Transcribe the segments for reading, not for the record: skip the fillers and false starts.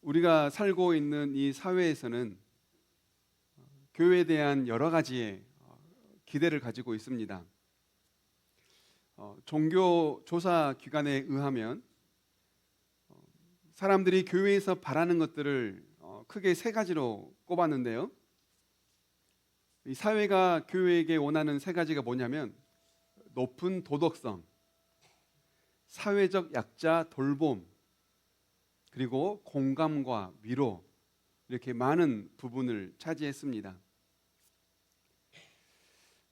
우리가 살고 있는 이 사회에서는 교회에 대한 여러 가지의 기대를 가지고 있습니다. 종교 조사 기관에 의하면 사람들이 교회에서 바라는 것들을 크게 세 가지로 꼽았는데요. 이 사회가 교회에게 원하는 세 가지가 뭐냐면 높은 도덕성, 사회적 약자 돌봄, 그리고 공감과 위로, 이렇게 많은 부분을 차지했습니다.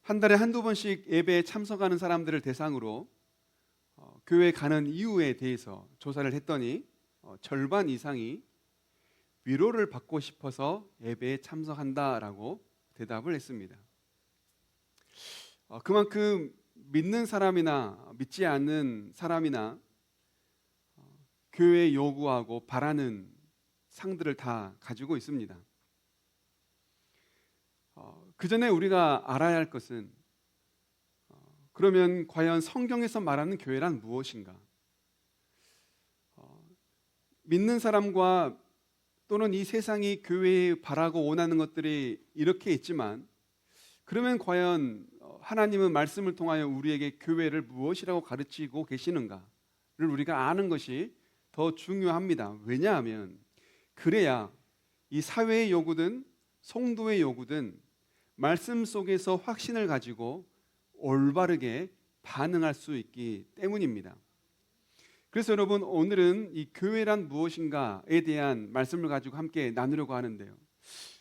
한 달에 한두 번씩 예배에 참석하는 사람들을 대상으로 교회 가는 이유에 대해서 조사를 했더니 절반 이상이 위로를 받고 싶어서 예배에 참석한다라고 대답을 했습니다. 그만큼 믿는 사람이나 믿지 않는 사람이나 교회에 요구하고 바라는 상들을 다 가지고 있습니다. 그 전에 우리가 알아야 할 것은 그러면 과연 성경에서 말하는 교회란 무엇인가? 믿는 사람과 또는 이 세상이 교회에 바라고 원하는 것들이 이렇게 있지만 그러면 과연 하나님은 말씀을 통하여 우리에게 교회를 무엇이라고 가르치고 계시는가를 우리가 아는 것이 더 중요합니다. 왜냐하면 그래야 이 사회의 요구든 성도의 요구든 말씀 속에서 확신을 가지고 올바르게 반응할 수 있기 때문입니다. 그래서 여러분, 오늘은 이 교회란 무엇인가에 대한 말씀을 가지고 함께 나누려고 하는데요.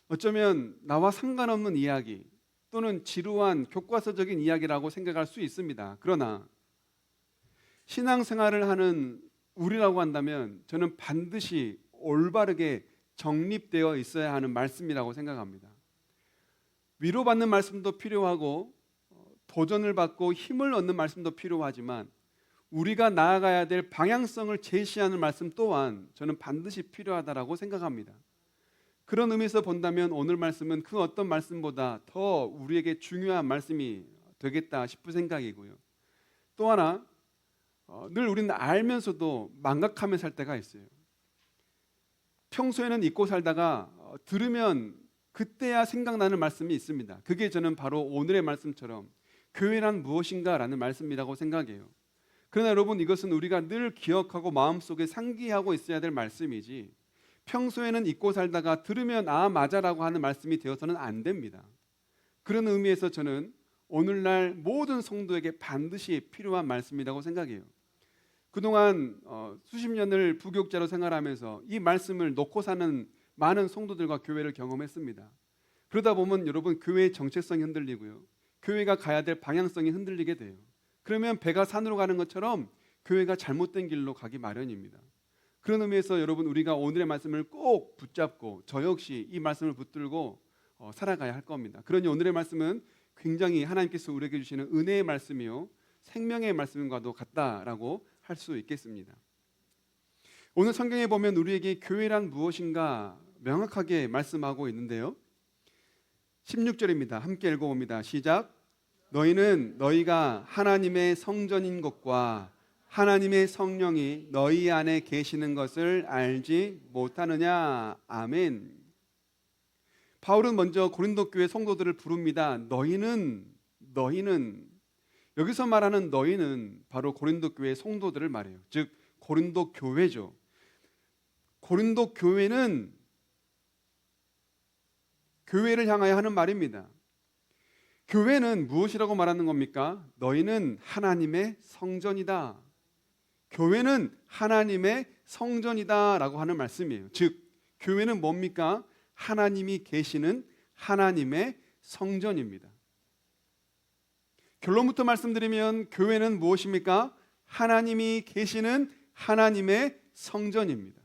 어쩌면 나와 상관없는 이야기 또는 지루한 교과서적인 이야기라고 생각할 수 있습니다. 그러나 신앙생활을 하는 우리라고 한다면 저는 반드시 올바르게 정립되어 있어야 하는 말씀이라고 생각합니다. 위로받는 말씀도 필요하고 도전을 받고 힘을 얻는 말씀도 필요하지만 우리가 나아가야 될 방향성을 제시하는 말씀 또한 저는 반드시 필요하다고 생각합니다. 그런 의미에서 본다면 오늘 말씀은 그 어떤 말씀보다 더 우리에게 중요한 말씀이 되겠다 싶은 생각이고요. 또 하나, 늘 우리는 알면서도 망각하며 살 때가 있어요. 평소에는 잊고 살다가 들으면 그때야 생각나는 말씀이 있습니다. 그게 저는 바로 오늘의 말씀처럼 교회란 무엇인가 라는 말씀이라고 생각해요. 그러나 여러분, 이것은 우리가 늘 기억하고 마음속에 상기하고 있어야 될 말씀이지 평소에는 잊고 살다가 들으면 아 맞아라고 하는 말씀이 되어서는 안 됩니다. 그런 의미에서 저는 오늘날 모든 성도에게 반드시 필요한 말씀이라고 생각해요. 그동안 수십 년을 부교육자로 생활하면서 이 말씀을 놓고 사는 많은 성도들과 교회를 경험했습니다. 그러다 보면 여러분, 교회의 정체성이 흔들리고요, 교회가 가야 될 방향성이 흔들리게 돼요. 그러면 배가 산으로 가는 것처럼 교회가 잘못된 길로 가기 마련입니다. 그런 의미에서 여러분, 우리가 오늘의 말씀을 꼭 붙잡고 저 역시 이 말씀을 붙들고 살아가야 할 겁니다. 그러니 오늘의 말씀은 굉장히 하나님께서 우리에게 주시는 은혜의 말씀이요 생명의 말씀과도 같다라고 할 수 있겠습니다. 오늘 성경에 보면 우리에게 교회란 무엇인가 명확하게 말씀하고 있는데요. 16절입니다. 함께 읽어봅니다. 시작. 너희는 너희가 하나님의 성전인 것과 하나님의 성령이 너희 안에 계시는 것을 알지 못하느냐. 아멘. 바울은 먼저 고린도 교회 성도들을 부릅니다. 너희는 여기서 말하는 너희는 바로 고린도 교회 성도들을 말해요. 즉 고린도 교회죠. 고린도 교회는 교회를 향하여 하는 말입니다. 교회는 무엇이라고 말하는 겁니까? 너희는 하나님의 성전이다. 교회는 하나님의 성전이다 라고 하는 말씀이에요. 즉 교회는 뭡니까? 하나님이 계시는 하나님의 성전입니다. 결론부터 말씀드리면 교회는 무엇입니까? 하나님이 계시는 하나님의 성전입니다.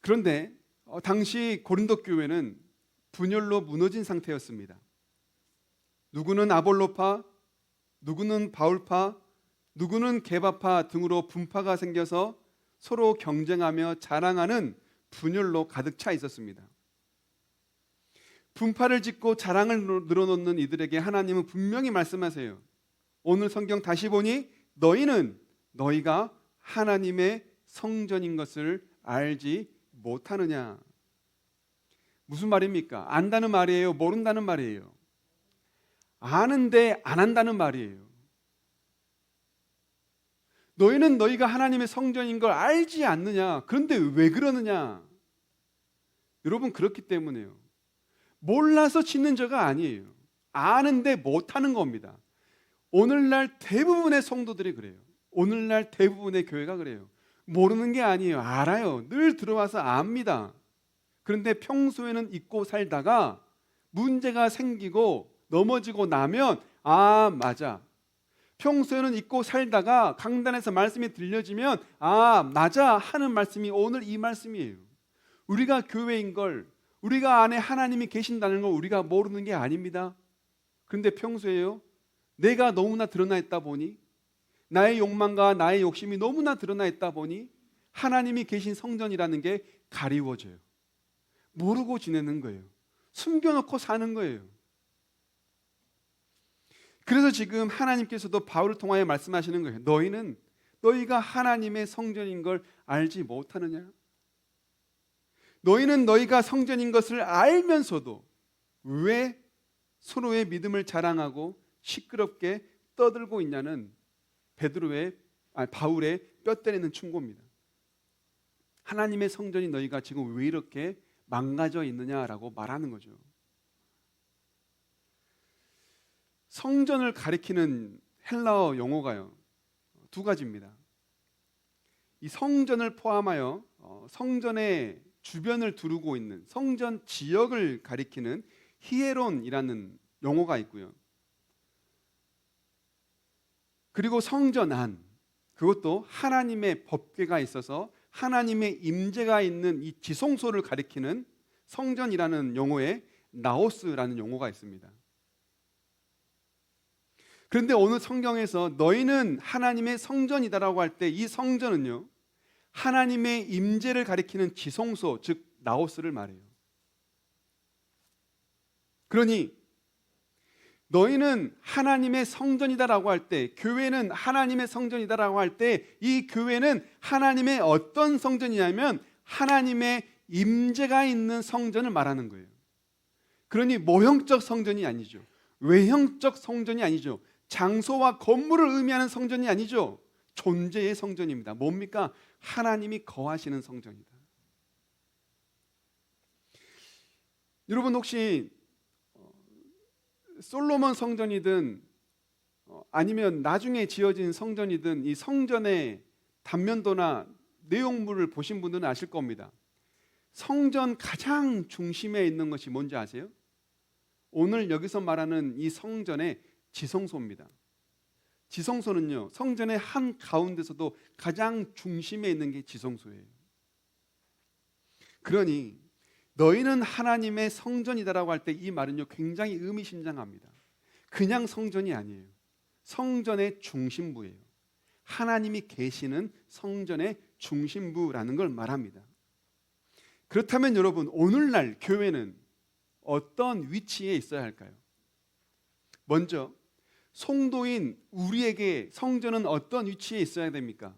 그런데 당시 고린도 교회는 분열로 무너진 상태였습니다. 누구는 아볼로파, 누구는 바울파, 누구는 게바파 등으로 분파가 생겨서 서로 경쟁하며 자랑하는 분열로 가득 차 있었습니다. 분파를 짓고 자랑을 늘어놓는 이들에게 하나님은 분명히 말씀하세요. 오늘 성경 다시 보니 너희가 하나님의 성전인 것을 알지 못하느냐. 무슨 말입니까? 안다는 말이에요? 모른다는 말이에요? 아는데 안 한다는 말이에요. 너희는 너희가 하나님의 성전인 걸 알지 않느냐? 그런데 왜 그러느냐? 여러분, 그렇기 때문에요. 몰라서 짓는 죄가 아니에요. 아는데 못하는 겁니다. 오늘날 대부분의 성도들이 그래요. 오늘날 대부분의 교회가 그래요. 모르는 게 아니에요. 알아요. 늘 들어와서 압니다. 그런데 평소에는 잊고 살다가 문제가 생기고 넘어지고 나면 아, 맞아. 평소에는 잊고 살다가 강단에서 말씀이 들려지면 아, 맞아 하는 말씀이 오늘 이 말씀이에요. 우리가 교회인 걸, 우리가 안에 하나님이 계신다는 걸 우리가 모르는 게 아닙니다. 그런데 평소에요, 내가 너무나 드러나 있다 보니, 나의 욕망과 나의 욕심이 너무나 드러나 있다 보니 하나님이 계신 성전이라는 게 가리워져요. 모르고 지내는 거예요. 숨겨놓고 사는 거예요. 그래서 지금 하나님께서도 바울을 통하여 말씀하시는 거예요. 너희가 하나님의 성전인 걸 알지 못하느냐? 너희는 너희가 성전인 것을 알면서도 왜 서로의 믿음을 자랑하고 시끄럽게 떠들고 있냐는 바울의 뼈 때리는 충고입니다. 하나님의 성전이 너희가 지금 왜 이렇게 망가져 있느냐라고 말하는 거죠. 성전을 가리키는 헬라어 용어가요, 두 가지입니다. 이 성전을 포함하여 성전의 주변을 두르고 있는 성전 지역을 가리키는 히에론이라는 용어가 있고요. 그리고 성전 안, 그것도 하나님의 법궤가 있어서 하나님의 임재가 있는 이 지성소를 가리키는 성전이라는 용어에 나오스라는 용어가 있습니다. 그런데 오늘 성경에서 너희는 하나님의 성전이다라고 할 때 이 성전은요, 하나님의 임재를 가리키는 지성소, 즉 나오스를 말해요. 그러니 너희는 하나님의 성전이다라고 할 때, 교회는 하나님의 성전이다라고 할 때 이 교회는 하나님의 어떤 성전이냐면 하나님의 임재가 있는 성전을 말하는 거예요. 그러니 모형적 성전이 아니죠. 외형적 성전이 아니죠. 장소와 건물을 의미하는 성전이 아니죠. 존재의 성전입니다. 뭡니까? 하나님이 거하시는 성전이다. 여러분, 혹시 솔로몬 성전이든 아니면 나중에 지어진 성전이든 이 성전의 단면도나 내용물을 보신 분들은 아실 겁니다. 성전 가장 중심에 있는 것이 뭔지 아세요? 오늘 여기서 말하는 이 성전의 지성소입니다. 지성소는요, 성전의 한 가운데서도 가장 중심에 있는 게 지성소예요. 그러니 너희는 하나님의 성전이다라고 할 때 이 말은요, 굉장히 의미심장합니다. 그냥 성전이 아니에요. 성전의 중심부예요. 하나님이 계시는 성전의 중심부라는 걸 말합니다. 그렇다면 여러분, 오늘날 교회는 어떤 위치에 있어야 할까요? 먼저 성도인 우리에게 성전은 어떤 위치에 있어야 됩니까?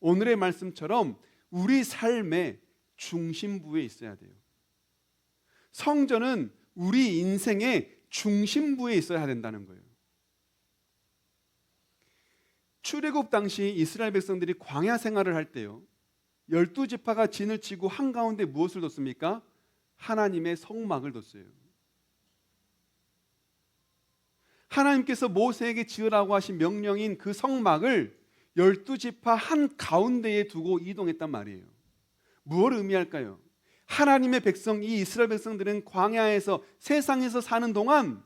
오늘의 말씀처럼 우리 삶의 중심부에 있어야 돼요. 성전은 우리 인생의 중심부에 있어야 된다는 거예요. 출애굽 당시 이스라엘 백성들이 광야 생활을 할 때요, 12지파가 진을 치고 한가운데 무엇을 뒀습니까? 하나님의 성막을 뒀어요. 하나님께서 모세에게 지으라고 하신 명령인 그 성막을 12지파 한가운데에 두고 이동했단 말이에요. 무엇을 의미할까요? 하나님의 백성, 이 이스라엘 백성들은 광야에서, 세상에서 사는 동안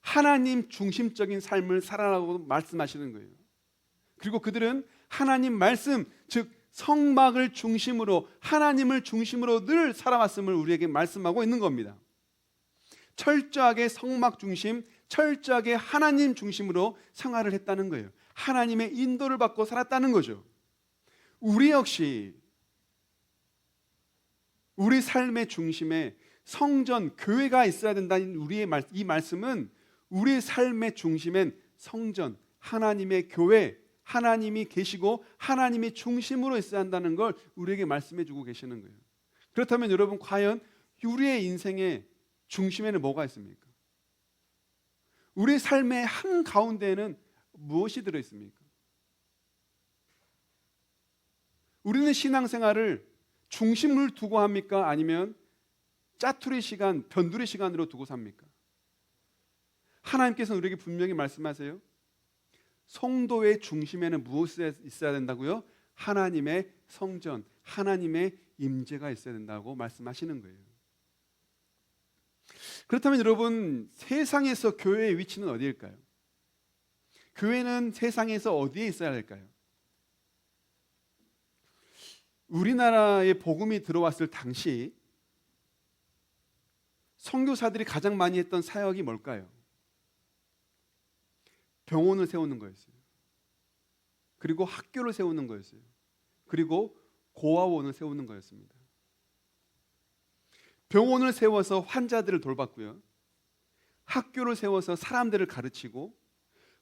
하나님 중심적인 삶을 살아라고 말씀하시는 거예요. 그리고 그들은 하나님 말씀, 즉 성막을 중심으로, 하나님을 중심으로 늘 살아왔음을 우리에게 말씀하고 있는 겁니다. 철저하게 성막 중심, 철저하게 하나님 중심으로 생활을 했다는 거예요. 하나님의 인도를 받고 살았다는 거죠. 우리 역시 우리 삶의 중심에 성전, 교회가 있어야 된다는 우리의 이 말씀은 우리 삶의 중심엔 성전, 하나님의 교회, 하나님이 계시고 하나님이 중심으로 있어야 한다는 걸 우리에게 말씀해 주고 계시는 거예요. 그렇다면 여러분, 과연 우리의 인생의 중심에는 뭐가 있습니까? 우리 삶의 한가운데에는 무엇이 들어있습니까? 우리는 신앙생활을 중심을 두고 합니까? 아니면 짜투리 시간, 변두리 시간으로 두고 삽니까? 하나님께서는 우리에게 분명히 말씀하세요. 성도의 중심에는 무엇이 있어야 된다고요? 하나님의 성전, 하나님의 임재가 있어야 된다고 말씀하시는 거예요. 그렇다면 여러분, 세상에서 교회의 위치는 어디일까요? 교회는 세상에서 어디에 있어야 할까요? 우리나라에 복음이 들어왔을 당시 선교사들이 가장 많이 했던 사역이 뭘까요? 병원을 세우는 거였어요. 그리고 학교를 세우는 거였어요. 그리고 고아원을 세우는 거였습니다. 병원을 세워서 환자들을 돌봤고요. 학교를 세워서 사람들을 가르치고,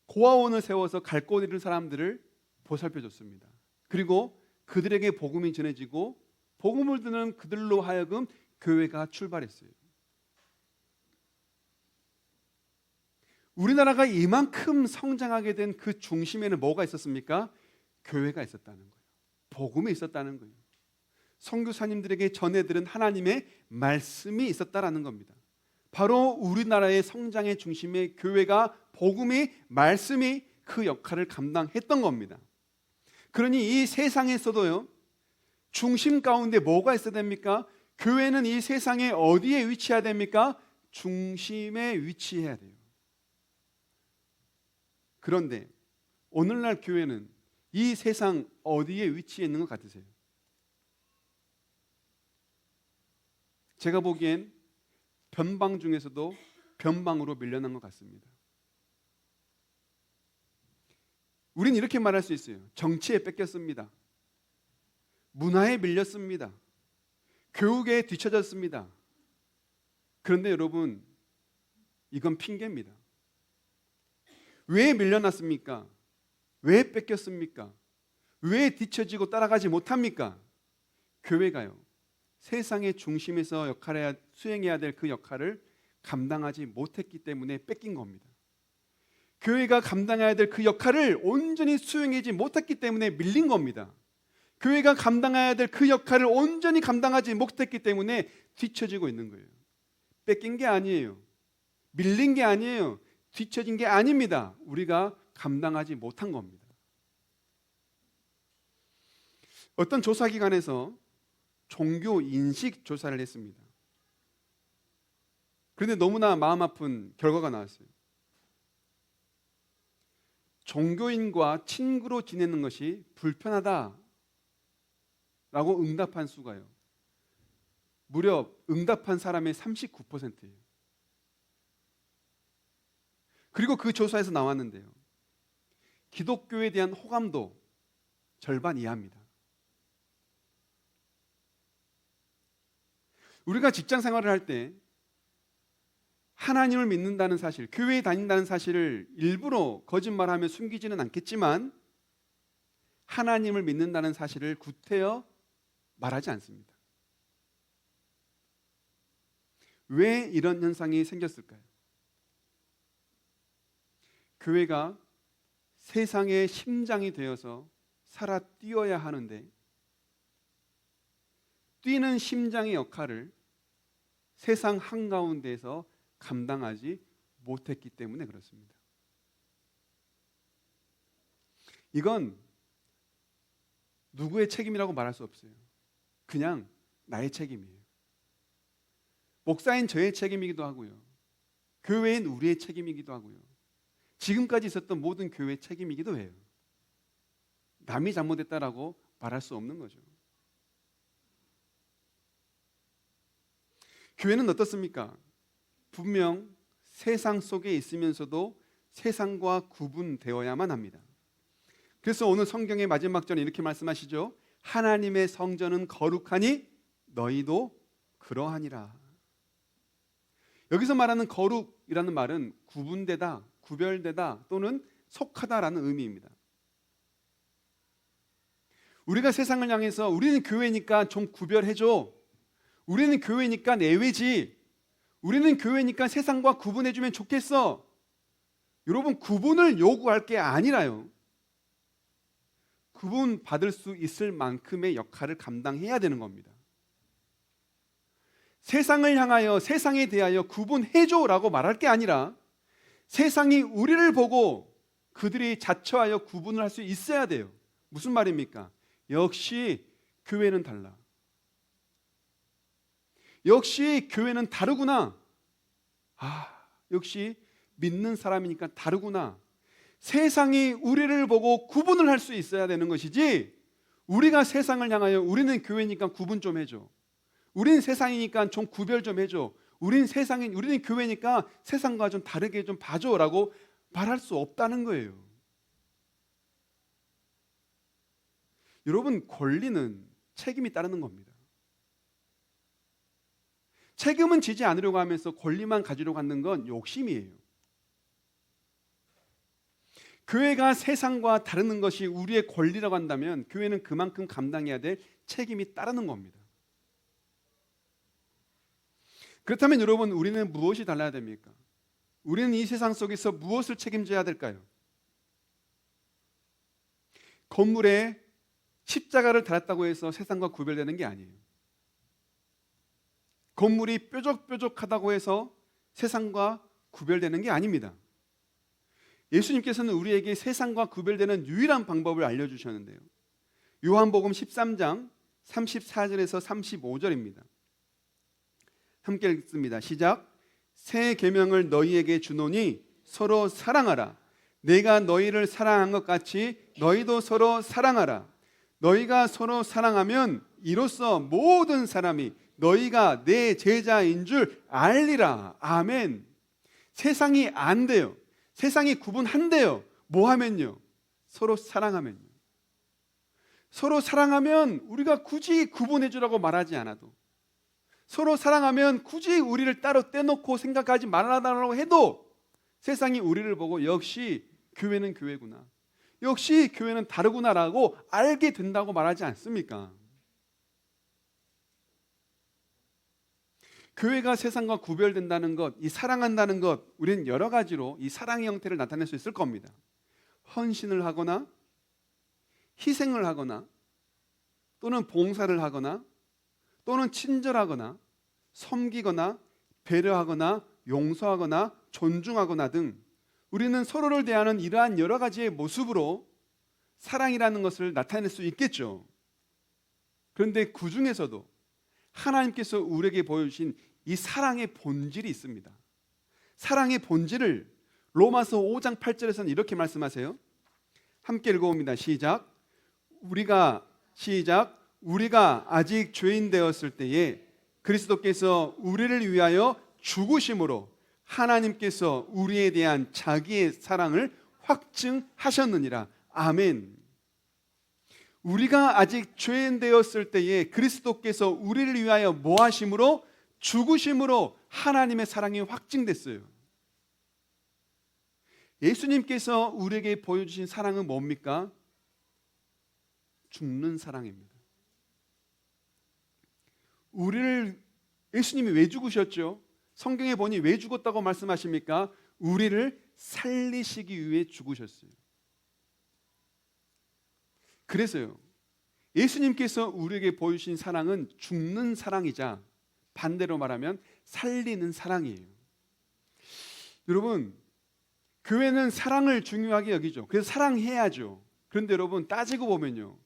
고아원을 세워서 갈 곳 잃은 사람들을 보살펴줬습니다. 그리고 그들에게 복음이 전해지고 복음을 듣는 그들로 하여금 교회가 출발했어요. 우리나라가 이만큼 성장하게 된 그 중심에는 뭐가 있었습니까? 교회가 있었다는 거예요. 복음이 있었다는 거예요. 선교사님들에게 전해들은 하나님의 말씀이 있었다라는 겁니다. 바로 우리나라의 성장의 중심에 교회가, 복음이, 말씀이 그 역할을 감당했던 겁니다. 그러니 이 세상에서도요, 중심 가운데 뭐가 있어야 됩니까? 교회는 이 세상에 어디에 위치해야 됩니까? 중심에 위치해야 돼요. 그런데 오늘날 교회는 이 세상 어디에 위치해 있는 것 같으세요? 제가 보기엔 변방 중에서도 변방으로 밀려난 것 같습니다. 우린 이렇게 말할 수 있어요. 정치에 뺏겼습니다. 문화에 밀렸습니다. 교육에 뒤처졌습니다. 그런데 여러분, 이건 핑계입니다. 왜 밀려났습니까? 왜 뺏겼습니까? 왜 뒤처지고 따라가지 못합니까? 교회가요, 세상의 중심에서 수행해야 될 그 역할을 감당하지 못했기 때문에 뺏긴 겁니다. 교회가 감당해야 될 그 역할을 온전히 수행하지 못했기 때문에 밀린 겁니다. 교회가 감당해야 될 그 역할을 온전히 감당하지 못했기 때문에 뒤처지고 있는 거예요. 뺏긴 게 아니에요. 밀린 게 아니에요. 뒤처진 게 아닙니다. 우리가 감당하지 못한 겁니다. 어떤 조사기관에서 종교 인식 조사를 했습니다. 그런데 너무나 마음 아픈 결과가 나왔어요. 종교인과 친구로 지내는 것이 불편하다라고 응답한 수가요, 무려 응답한 사람의 39%예요. 그리고 그 조사에서 나왔는데요, 기독교에 대한 호감도 절반 이하입니다. 우리가 직장 생활을 할 때 하나님을 믿는다는 사실, 교회에 다닌다는 사실을 일부러 거짓말하며 숨기지는 않겠지만 하나님을 믿는다는 사실을 구태여 말하지 않습니다. 왜 이런 현상이 생겼을까요? 교회가 세상의 심장이 되어서 살아 뛰어야 하는데 뛰는 심장의 역할을 세상 한가운데에서 감당하지 못했기 때문에 그렇습니다. 이건 누구의 책임이라고 말할 수 없어요. 그냥 나의 책임이에요. 목사인 저의 책임이기도 하고요, 교회인 우리의 책임이기도 하고요, 지금까지 있었던 모든 교회의 책임이기도 해요. 남이 잘못했다라고 말할 수 없는 거죠. 교회는 어떻습니까? 분명 세상 속에 있으면서도 세상과 구분되어야만 합니다. 그래서 오늘 성경의 마지막 절에 이렇게 말씀하시죠. 하나님의 성전은 거룩하니 너희도 그러하니라. 여기서 말하는 거룩이라는 말은 구분되다, 구별되다 또는 속하다라는 의미입니다. 우리가 세상을 향해서 우리는 교회니까 좀 구별해줘, 우리는 교회니까 내외지, 우리는 교회니까 세상과 구분해주면 좋겠어. 여러분, 구분을 요구할 게 아니라요, 구분 받을 수 있을 만큼의 역할을 감당해야 되는 겁니다. 세상을 향하여, 세상에 대하여 구분해줘라고 말할 게 아니라 세상이 우리를 보고 그들이 자처하여 구분을 할 수 있어야 돼요. 무슨 말입니까? 역시 교회는 달라. 역시 교회는 다르구나. 역시 믿는 사람이니까 다르구나. 세상이 우리를 보고 구분을 할 수 있어야 되는 것이지, 우리가 세상을 향하여 우리는 교회니까 구분 좀 해줘, 우리는 세상이니까 좀 구별 좀 해줘, 우리는 교회니까 세상과 좀 다르게 좀 봐줘라고 말할 수 없다는 거예요. 여러분, 권리는 책임이 따르는 겁니다. 책임은 지지 않으려고 하면서 권리만 가지려고 하는 건 욕심이에요. 교회가 세상과 다르는 것이 우리의 권리라고 한다면 교회는 그만큼 감당해야 될 책임이 따르는 겁니다. 그렇다면 여러분, 우리는 무엇이 달라야 됩니까? 우리는 이 세상 속에서 무엇을 책임져야 될까요? 건물에 십자가를 달았다고 해서 세상과 구별되는 게 아니에요. 건물이 뾰족뾰족하다고 해서 세상과 구별되는 게 아닙니다. 예수님께서는 우리에게 세상과 구별되는 유일한 방법을 알려주셨는데요, 요한복음 13장 34절에서 35절입니다. 함께 읽습니다. 시작. 새 계명을 너희에게 주노니 서로 사랑하라. 내가 너희를 사랑한 것 같이 너희도 서로 사랑하라. 너희가 서로 사랑하면 이로써 모든 사람이 너희가 내 제자인 줄 알리라. 아멘. 세상이 안 돼요. 세상이 구분한대요. 뭐 하면요? 서로 사랑하면요. 서로 사랑하면 우리가 굳이 구분해 주라고 말하지 않아도, 서로 사랑하면 굳이 우리를 따로 떼놓고 생각하지 말아달라고 해도 세상이 우리를 보고 역시 교회는 교회구나, 역시 교회는 다르구나라고 알게 된다고 말하지 않습니까? 교회가 세상과 구별된다는 것, 이 사랑한다는 것, 우리는 여러 가지로 이 사랑의 형태를 나타낼 수 있을 겁니다. 헌신을 하거나 희생을 하거나 또는 봉사를 하거나 또는 친절하거나 섬기거나 배려하거나 용서하거나 존중하거나 등 우리는 서로를 대하는 이러한 여러 가지의 모습으로 사랑이라는 것을 나타낼 수 있겠죠. 그런데 그 중에서도 하나님께서 우리에게 보여주신 이 사랑의 본질이 있습니다. 사랑의 본질을 로마서 5장 8절에서는 이렇게 말씀하세요. 함께 읽어봅니다. 시작. 우리가 아직 죄인 되었을 때에 그리스도께서 우리를 위하여 죽으심으로 하나님께서 우리에 대한 자기의 사랑을 확증하셨느니라. 아멘. 우리가 아직 죄인 되었을 때에 그리스도께서 우리를 위하여 뭐 하심으로? 죽으심으로 하나님의 사랑이 확증됐어요. 예수님께서 우리에게 보여주신 사랑은 뭡니까? 죽는 사랑입니다. 우리를 예수님이 왜 죽으셨죠? 성경에 보니 왜 죽었다고 말씀하십니까? 우리를 살리시기 위해 죽으셨어요. 그래서요, 예수님께서 우리에게 보여주신 사랑은 죽는 사랑이자 반대로 말하면 살리는 사랑이에요. 여러분, 교회는 사랑을 중요하게 여기죠. 그래서 사랑해야죠. 그런데 여러분, 따지고 보면요,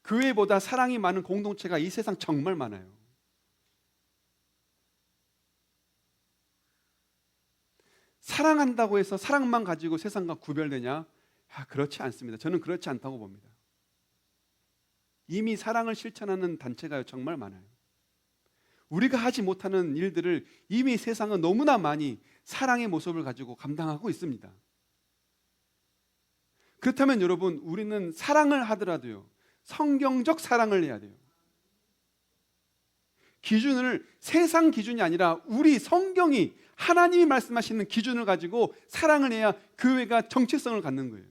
교회보다 사랑이 많은 공동체가 이 세상 정말 많아요. 사랑한다고 해서 사랑만 가지고 세상과 구별되냐? 그렇지 않습니다. 저는 그렇지 않다고 봅니다. 이미 사랑을 실천하는 단체가 정말 많아요. 우리가 하지 못하는 일들을 이미 세상은 너무나 많이 사랑의 모습을 가지고 감당하고 있습니다. 그렇다면 여러분, 우리는 사랑을 하더라도요, 성경적 사랑을 해야 돼요. 기준을 세상 기준이 아니라 우리 성경이, 하나님이 말씀하시는 기준을 가지고 사랑을 해야 교회가 정체성을 갖는 거예요.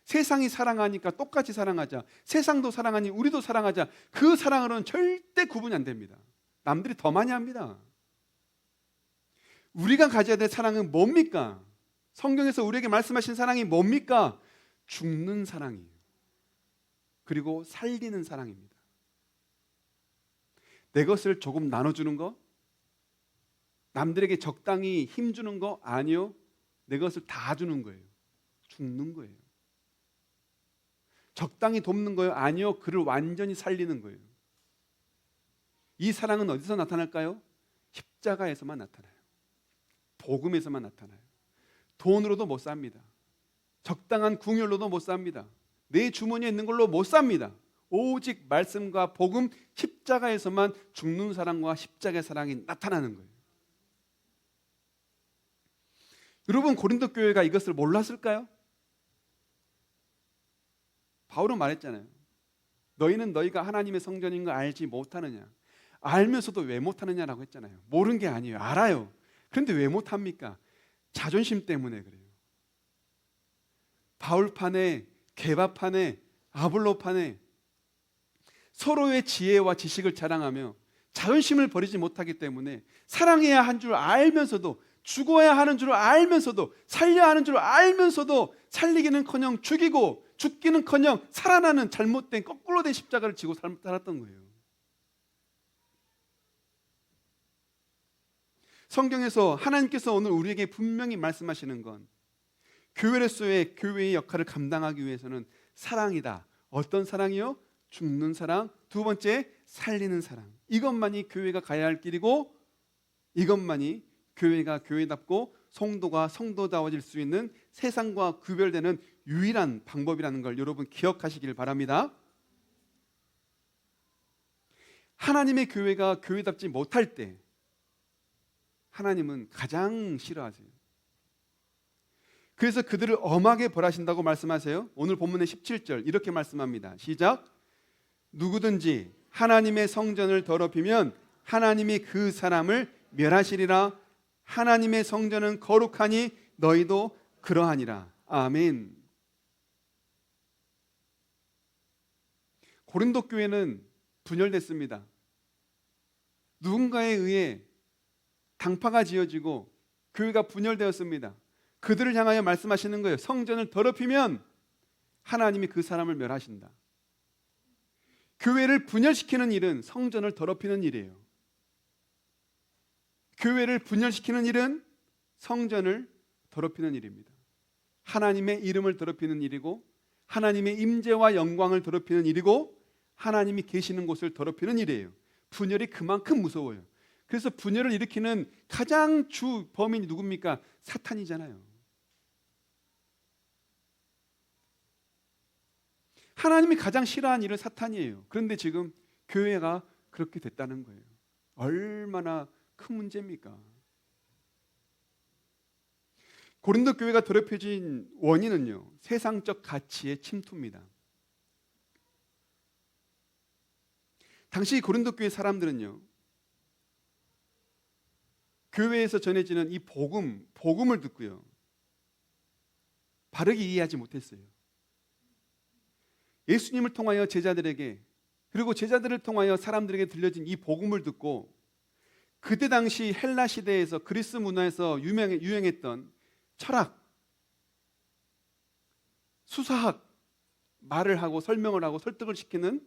세상이 사랑하니까 똑같이 사랑하자. 세상도 사랑하니 우리도 사랑하자. 그 사랑으로는 절대 구분이 안 됩니다. 남들이 더 많이 합니다. 우리가 가져야 될 사랑은 뭡니까? 성경에서 우리에게 말씀하신 사랑이 뭡니까? 죽는 사랑이에요. 그리고 살리는 사랑입니다. 내 것을 조금 나눠주는 거? 남들에게 적당히 힘주는 거? 아니요. 내 것을 다 주는 거예요. 죽는 거예요. 적당히 돕는 거예요? 아니요. 그를 완전히 살리는 거예요. 이 사랑은 어디서 나타날까요? 십자가에서만 나타나요. 복음에서만 나타나요. 돈으로도 못 삽니다. 적당한 궁율로도 못 삽니다. 내 주머니에 있는 걸로 못 삽니다. 오직 말씀과 복음, 십자가에서만 죽는 사랑과 십자가의 사랑이 나타나는 거예요. 여러분, 고린도 교회가 이것을 몰랐을까요? 바울은 말했잖아요. 너희는 너희가 하나님의 성전인 거 알지 못하느냐. 알면서도 왜 못하느냐라고 했잖아요. 모르는 게 아니에요. 알아요. 그런데 왜 못합니까? 자존심 때문에 그래요. 바울판에, 게바판에, 아볼로판에 서로의 지혜와 지식을 자랑하며 자존심을 버리지 못하기 때문에 사랑해야 한 줄 알면서도, 죽어야 하는 줄 알면서도, 살려야 하는 줄 알면서도 살리기는커녕 죽이고 죽기는커녕 살아나는 잘못된 거꾸로 된 십자가를 지고 살았던 거예요. 성경에서 하나님께서 오늘 우리에게 분명히 말씀하시는 건 교회로서의 교회의 역할을 감당하기 위해서는 사랑이다. 어떤 사랑이요? 죽는 사랑. 두 번째, 살리는 사랑. 이것만이 교회가 가야 할 길이고, 이것만이 교회가 교회답고 성도가 성도다워질 수 있는 세상과 구별되는 유일한 방법이라는 걸 여러분 기억하시길 바랍니다. 하나님의 교회가 교회답지 못할 때 하나님은 가장 싫어하세요. 그래서 그들을 엄하게 벌하신다고 말씀하세요. 오늘 본문의 17절 이렇게 말씀합니다. 시작. 누구든지 하나님의 성전을 더럽히면 하나님이 그 사람을 멸하시리라. 하나님의 성전은 거룩하니 너희도 그러하니라. 아멘. 고린도 교회는 분열됐습니다. 누군가에 의해 당파가 지어지고 교회가 분열되었습니다. 그들을 향하여 말씀하시는 거예요. 성전을 더럽히면 하나님이 그 사람을 멸하신다. 교회를 분열시키는 일은 성전을 더럽히는 일이에요. 교회를 분열시키는 일은 성전을 더럽히는 일입니다. 하나님의 이름을 더럽히는 일이고, 하나님의 임재와 영광을 더럽히는 일이고, 하나님이 계시는 곳을 더럽히는 일이에요. 분열이 그만큼 무서워요. 그래서 분열을 일으키는 가장 주 범인이 누굽니까? 사탄이잖아요. 하나님이 가장 싫어하는 일은 사탄이에요. 그런데 지금 교회가 그렇게 됐다는 거예요. 얼마나 큰 문제입니까? 고린도 교회가 더럽혀진 원인은요, 세상적 가치의 침투입니다. 당시 고린도 교회 사람들은요, 교회에서 전해지는 이 복음을 듣고요, 바르게 이해하지 못했어요. 예수님을 통하여 제자들에게, 그리고 제자들을 통하여 사람들에게 들려진 이 복음을 듣고, 그때 당시 헬라 시대에서 그리스 문화에서 유행했던 철학, 수사학, 말을 하고 설명을 하고 설득을 시키는,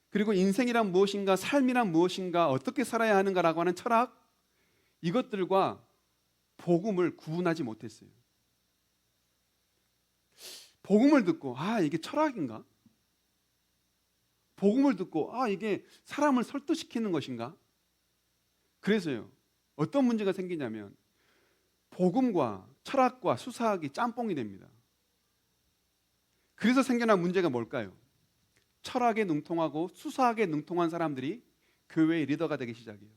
그리고 인생이란 무엇인가, 삶이란 무엇인가, 어떻게 살아야 하는가라고 하는 철학, 이것들과 복음을 구분하지 못했어요. 복음을 듣고 이게 철학인가? 복음을 듣고 이게 사람을 설득시키는 것인가? 그래서요, 어떤 문제가 생기냐면 복음과 철학과 수사학이 짬뽕이 됩니다. 그래서 생겨난 문제가 뭘까요? 철학에 능통하고 수사학에 능통한 사람들이 교회의 리더가 되기 시작해요.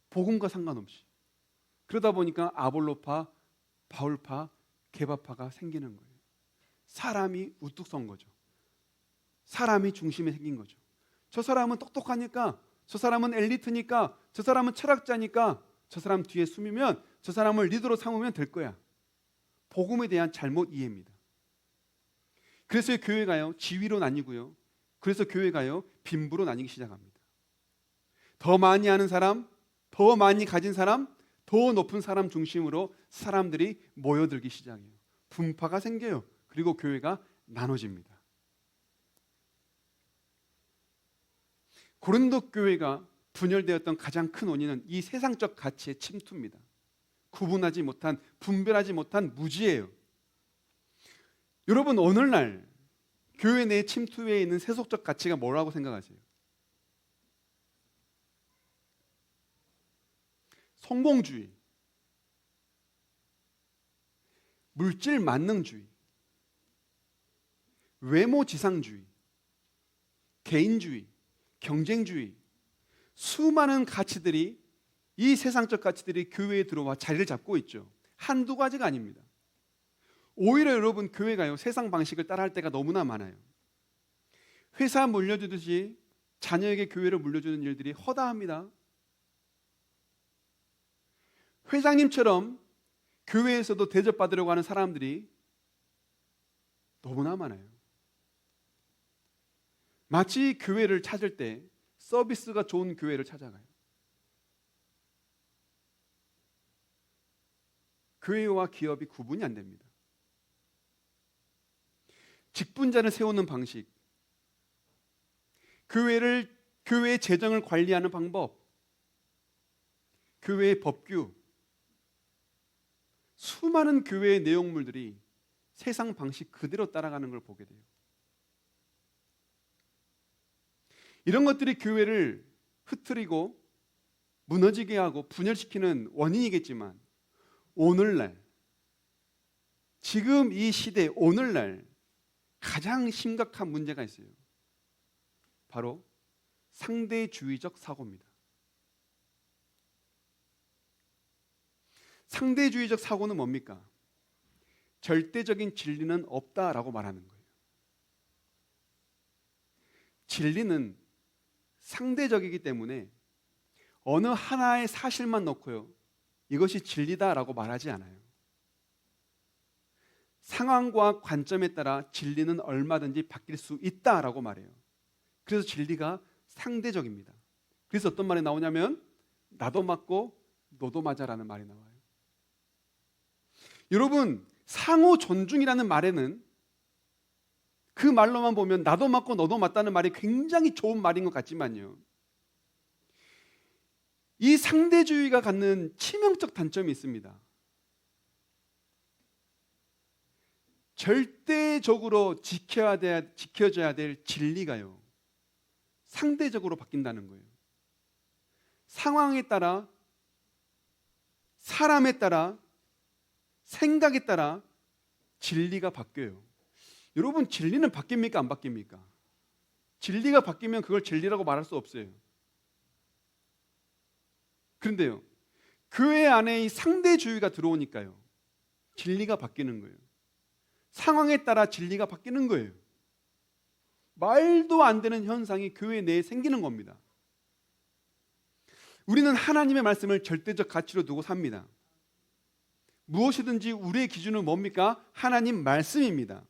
복음과 상관없이. 그러다 보니까 아볼로파, 바울파, 게바파가 생기는 거예요. 사람이 우뚝 선 거죠. 사람이 중심에 생긴 거죠. 저 사람은 똑똑하니까, 저 사람은 엘리트니까, 저 사람은 철학자니까, 저 사람 뒤에 숨으면 저 사람을 리더로 삼으면 될 거야. 복음에 대한 잘못 이해입니다. 그래서 교회가요 지위로 나뉘고요. 그래서 교회가요 빈부로 나뉘기 시작합니다. 더 많이 아는 사람, 더 많이 가진 사람, 더 높은 사람 중심으로 사람들이 모여들기 시작해요. 분파가 생겨요. 그리고 교회가 나눠집니다. 고린도 교회가 분열되었던 가장 큰 원인은 이 세상적 가치의 침투입니다. 구분하지 못한, 분별하지 못한 무지예요. 여러분, 오늘날 교회 내 침투에 있는 세속적 가치가 뭐라고 생각하세요? 성공주의, 물질 만능주의, 외모지상주의, 개인주의, 경쟁주의, 수많은 가치들이, 이 세상적 가치들이 교회에 들어와 자리를 잡고 있죠. 한두 가지가 아닙니다. 오히려 여러분, 교회가요 세상 방식을 따라할 때가 너무나 많아요. 회사 물려주듯이 자녀에게 교회를 물려주는 일들이 허다합니다. 회장님처럼 교회에서도 대접받으려고 하는 사람들이 너무나 많아요. 마치 교회를 찾을 때 서비스가 좋은 교회를 찾아가요. 교회와 기업이 구분이 안 됩니다. 직분자를 세우는 방식, 교회의 재정을 관리하는 방법, 교회의 법규, 수많은 교회의 내용물들이 세상 방식 그대로 따라가는 걸 보게 돼요. 이런 것들이 교회를 흐트리고 무너지게 하고 분열시키는 원인이겠지만, 오늘날, 지금 이 시대 오늘날 가장 심각한 문제가 있어요. 바로 상대주의적 사고입니다. 상대주의적 사고는 뭡니까? 절대적인 진리는 없다라고 말하는 거예요. 진리는 상대적이기 때문에 어느 하나의 사실만 놓고요, 이것이 진리다라고 말하지 않아요. 상황과 관점에 따라 진리는 얼마든지 바뀔 수 있다라고 말해요. 그래서 진리가 상대적입니다. 그래서 어떤 말이 나오냐면, 나도 맞고 너도 맞아라는 말이 나와요. 여러분, 상호 존중이라는 말에는, 그 말로만 보면 나도 맞고 너도 맞다는 말이 굉장히 좋은 말인 것 같지만요, 이 상대주의가 갖는 치명적 단점이 있습니다. 절대적으로 지켜져야 될 진리가요 상대적으로 바뀐다는 거예요. 상황에 따라, 사람에 따라, 생각에 따라 진리가 바뀌어요. 여러분, 진리는 바뀝니까? 안 바뀝니까? 진리가 바뀌면 그걸 진리라고 말할 수 없어요. 그런데요, 교회 안에 이 상대주의가 들어오니까요, 진리가 바뀌는 거예요. 상황에 따라 진리가 바뀌는 거예요. 말도 안 되는 현상이 교회 내에 생기는 겁니다. 우리는 하나님의 말씀을 절대적 가치로 두고 삽니다. 무엇이든지 우리의 기준은 뭡니까? 하나님 말씀입니다.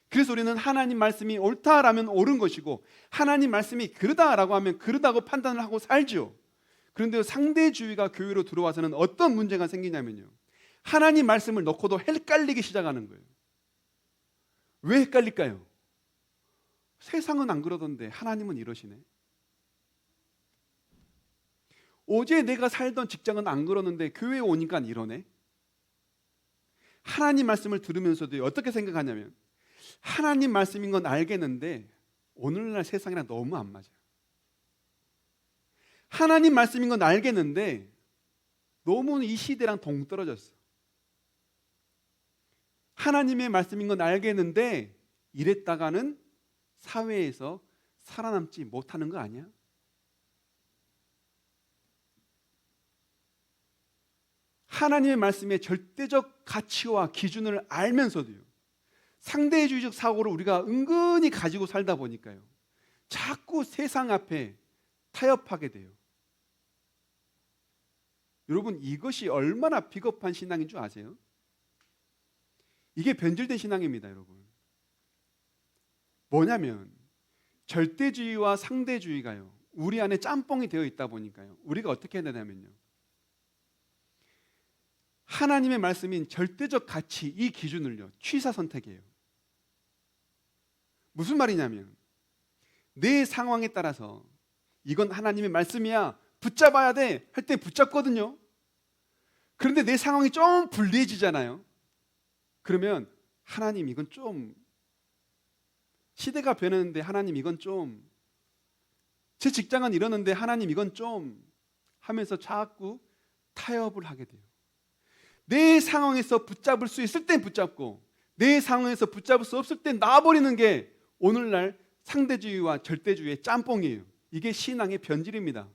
그래서 우리는 하나님 말씀이 옳다라면 옳은 것이고, 하나님 말씀이 그르다라고 하면 그르다고 판단을 하고 살죠. 그런데 상대주의가 교회로 들어와서는 어떤 문제가 생기냐면요, 하나님 말씀을 놓고도 헷갈리기 시작하는 거예요. 왜 헷갈릴까요? 세상은 안 그러던데 하나님은 이러시네. 어제 내가 살던 직장은 안 그러는데 교회에 오니까 이러네. 하나님 말씀을 들으면서도 어떻게 생각하냐면, 하나님 말씀인 건 알겠는데 오늘날 세상이랑 너무 안 맞아요. 하나님 말씀인 건 알겠는데 너무 이 시대랑 동떨어졌어. 하나님의 말씀인 건 알겠는데 이랬다가는 사회에서 살아남지 못하는 거 아니야? 하나님의 말씀의 절대적 가치와 기준을 알면서도요, 상대주의적 사고를 우리가 은근히 가지고 살다 보니까요, 자꾸 세상 앞에 타협하게 돼요. 여러분, 이것이 얼마나 비겁한 신앙인 줄 아세요? 이게 변질된 신앙입니다, 여러분. 뭐냐면 절대주의와 상대주의가요, 우리 안에 짬뽕이 되어 있다 보니까요, 우리가 어떻게 해야 되냐면요, 하나님의 말씀인 절대적 가치, 이 기준을요 취사 선택해요. 무슨 말이냐면 내 상황에 따라서 이건 하나님의 말씀이야, 붙잡아야 돼 할 때 붙잡거든요. 그런데 내 상황이 좀 불리해지잖아요. 그러면 하나님 이건 좀, 시대가 변했는데 하나님 이건 좀, 제 직장은 이러는데 하나님 이건 좀 하면서 자꾸 타협을 하게 돼요. 내 상황에서 붙잡을 수 있을 땐 붙잡고 내 상황에서 붙잡을 수 없을 땐 놔버리는 게 오늘날 상대주의와 절대주의의 짬뽕이에요. 이게 신앙의 변질입니다.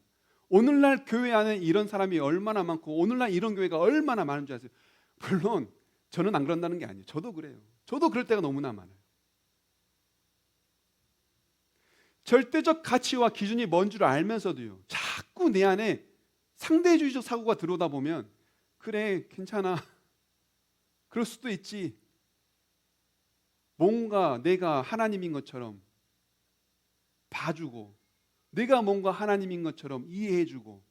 오늘날 교회 안에 이런 사람이 얼마나 많고 오늘날 이런 교회가 얼마나 많은 줄 아세요? 물론 저는 안 그런다는 게 아니에요. 저도 그래요. 저도 그럴 때가 너무나 많아요. 절대적 가치와 기준이 뭔 줄 알면서도요, 자꾸 내 안에 상대주의적 사고가 들어오다 보면 그래 괜찮아, 그럴 수도 있지, 뭔가 내가 하나님인 것처럼 봐주고 내가 뭔가 하나님인 것처럼 이해해주고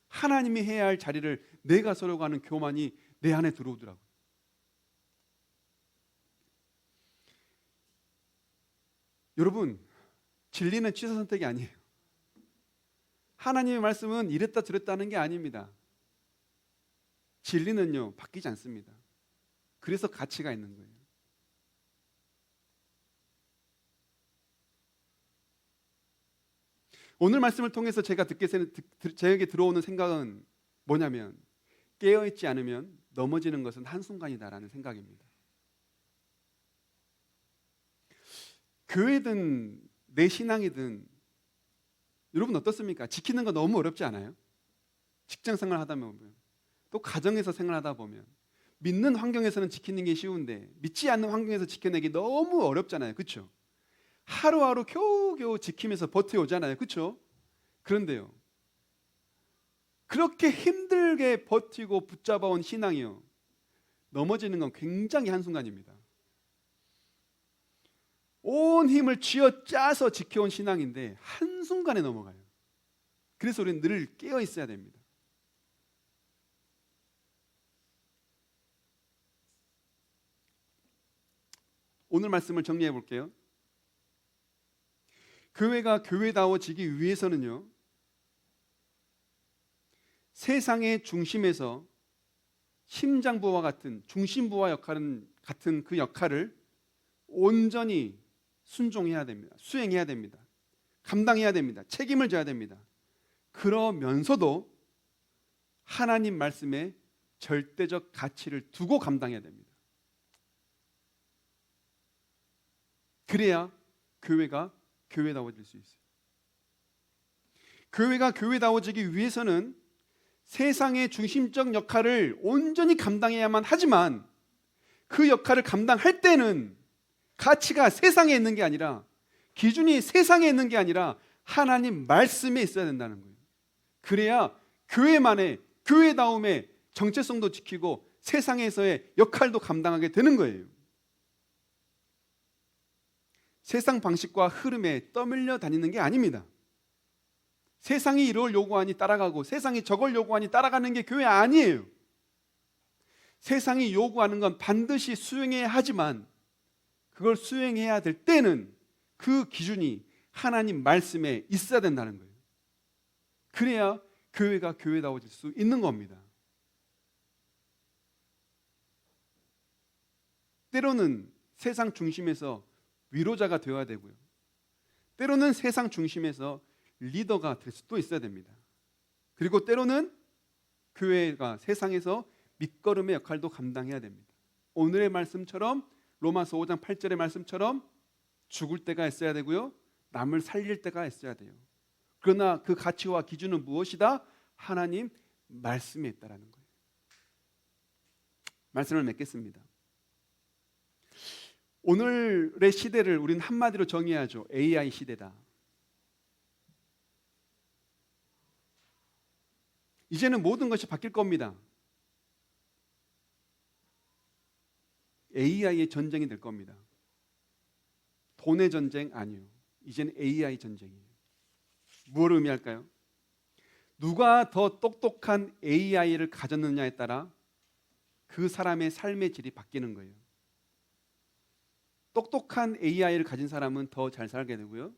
하나님이 해야 할 자리를 내가 서려고 하는 교만이 내 안에 들어오더라고요. 여러분, 진리는 취사 선택이 아니에요. 하나님의 말씀은 이랬다 저랬다 하는 게 아닙니다. 진리는요 바뀌지 않습니다. 그래서 가치가 있는 거예요. 오늘 말씀을 통해서 제게 들어오는 생각은 뭐냐면, 깨어있지 않으면 넘어지는 것은 한순간이다라는 생각입니다. 교회든 내 신앙이든 여러분 어떻습니까? 지키는 거 너무 어렵지 않아요? 직장 생활 하다 보면, 또 가정에서 생활하다 보면, 믿는 환경에서는 지키는 게 쉬운데 믿지 않는 환경에서 지켜내기 너무 어렵잖아요. 그렇죠? 하루하루 겨우겨우 지키면서 버텨오잖아요. 그렇죠? 그런데요, 그렇게 힘들게 버티고 붙잡아온 신앙이요, 넘어지는 건 굉장히 한순간입니다. 온 힘을 쥐어짜서 지켜온 신앙인데 한순간에 넘어가요. 그래서 우리는 늘 깨어 있어야 됩니다. 오늘 말씀을 정리해 볼게요. 교회가 교회다워지기 위해서는요, 세상의 중심에서 심장부와 같은 중심부와 같은 그 역할을 온전히 순종해야 됩니다. 수행해야 됩니다. 감당해야 됩니다. 책임을 져야 됩니다. 그러면서도 하나님 말씀에 절대적 가치를 두고 감당해야 됩니다. 그래야 교회가 교회다워질 수 있어요. 교회가 교회다워지기 위해서는 세상의 중심적 역할을 온전히 감당해야만 하지만, 그 역할을 감당할 때는 가치가 세상에 있는 게 아니라, 기준이 세상에 있는 게 아니라 하나님 말씀에 있어야 된다는 거예요. 그래야 교회만의 교회다움의 정체성도 지키고 세상에서의 역할도 감당하게 되는 거예요. 세상 방식과 흐름에 떠밀려 다니는 게 아닙니다. 세상이 이걸 요구하니 따라가고 세상이 저걸 요구하니 따라가는 게 교회 아니에요. 세상이 요구하는 건 반드시 수행해야 하지만, 그걸 수행해야 될 때는 그 기준이 하나님 말씀에 있어야 된다는 거예요. 그래야 교회가 교회다워질 수 있는 겁니다. 때로는 세상 중심에서 위로자가 되어야 되고요, 때로는 세상 중심에서 리더가 될 수도 있어야 됩니다. 그리고 때로는 교회가 세상에서 밑거름의 역할도 감당해야 됩니다. 오늘의 말씀처럼, 로마서 5장 8절의 말씀처럼 죽을 때가 있어야 되고요, 남을 살릴 때가 있어야 돼요. 그러나 그 가치와 기준은 무엇이다? 하나님 말씀에 있다라는 거예요. 말씀을 맺겠습니다. 오늘의 시대를 우리는 한마디로 정의하죠. AI 시대다. 이제는 모든 것이 바뀔 겁니다. AI의 전쟁이 될 겁니다. 돈의 전쟁 아니요. 이제는 AI 전쟁이에요. 무엇을 의미할까요? 누가 더 똑똑한 AI를 가졌느냐에 따라 그 사람의 삶의 질이 바뀌는 거예요. 똑똑한 AI를 가진 사람은 더 잘 살게 되고요.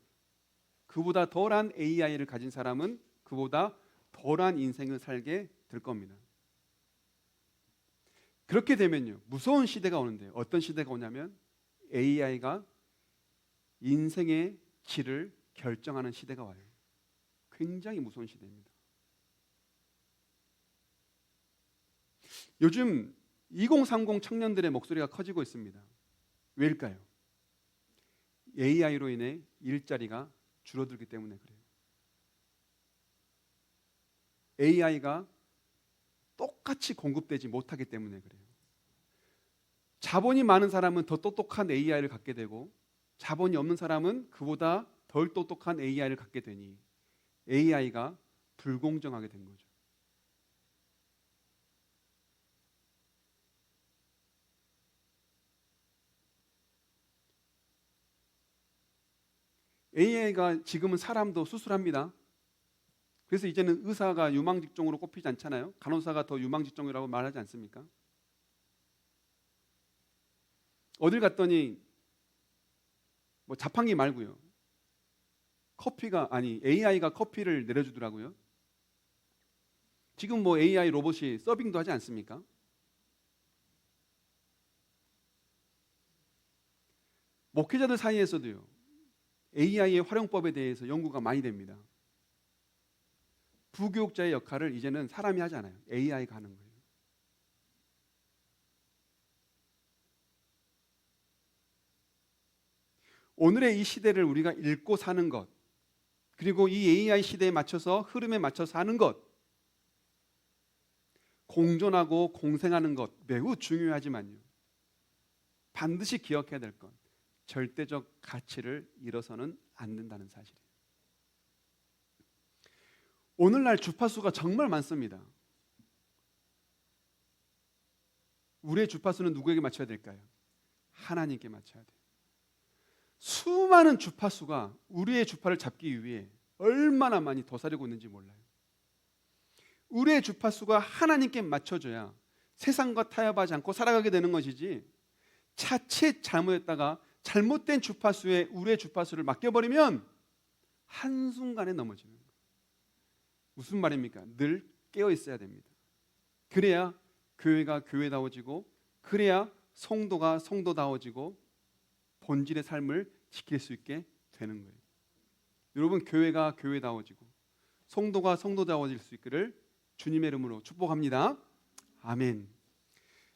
그보다 덜한 AI를 가진 사람은 그보다 덜한 인생을 살게 될 겁니다. 그렇게 되면요, 무서운 시대가 오는데요. 어떤 시대가 오냐면 AI가 인생의 질을 결정하는 시대가 와요. 굉장히 무서운 시대입니다. 요즘 2030 청년들의 목소리가 커지고 있습니다. 왜일까요? AI로 인해 일자리가 줄어들기 때문에 그래요. AI가 똑같이 공급되지 못하기 때문에 그래요. 자본이 많은 사람은 더 똑똑한 AI를 갖게 되고 자본이 없는 사람은 그보다 덜 똑똑한 AI를 갖게 되니 AI가 불공정하게 된 거죠. AI가 지금은 사람도 수술합니다. 그래서 이제는 의사가 유망직종으로 꼽히지 않잖아요. 간호사가 더 유망직종이라고 말하지 않습니까? 어딜 갔더니 뭐 자판기 말고요. AI가 커피를 내려주더라고요. 지금 뭐 AI 로봇이 서빙도 하지 않습니까? 목회자들 사이에서도요. AI의 활용법에 대해서 연구가 많이 됩니다. 부교육자의 역할을 이제는 사람이 하지 않아요. AI가 하는 거예요. 오늘의 이 시대를 우리가 읽고 사는 것, 그리고 이 AI 시대에 맞춰서 흐름에 맞춰서 하는 것, 공존하고 공생하는 것 매우 중요하지만요. 반드시 기억해야 될 것, 절대적 가치를 잃어서는 안 된다는 사실이에요. 오늘날 주파수가 정말 많습니다. 우리의 주파수는 누구에게 맞춰야 될까요? 하나님께 맞춰야 돼요. 수많은 주파수가 우리의 주파를 잡기 위해 얼마나 많이 도사리고 있는지 몰라요. 우리의 주파수가 하나님께 맞춰져야 세상과 타협하지 않고 살아가게 되는 것이지, 자칫 잘못했다가 잘못된 주파수에 우리의 주파수를 맡겨버리면 한순간에 넘어지는 거예요. 무슨 말입니까? 늘 깨어 있어야 됩니다. 그래야 교회가 교회다워지고, 그래야 성도가 성도다워지고 본질의 삶을 지킬 수 있게 되는 거예요. 여러분, 교회가 교회다워지고 성도가 성도다워질 수 있기를 주님의 이름으로 축복합니다. 아멘.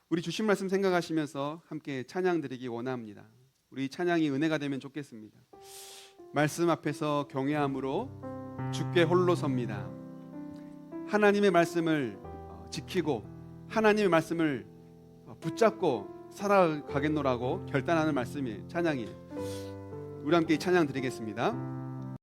우리 주신 말씀 생각하시면서 함께 찬양 드리기 원합니다. 우리 찬양이 은혜가 되면 좋겠습니다. 말씀 앞에서 경외함으로 주께 홀로 섭니다. 하나님의 말씀을 지키고 하나님의 말씀을 붙잡고 살아가겠노라고 결단하는 말씀이 찬양이에요. 우리 함께 이 찬양 드리겠습니다.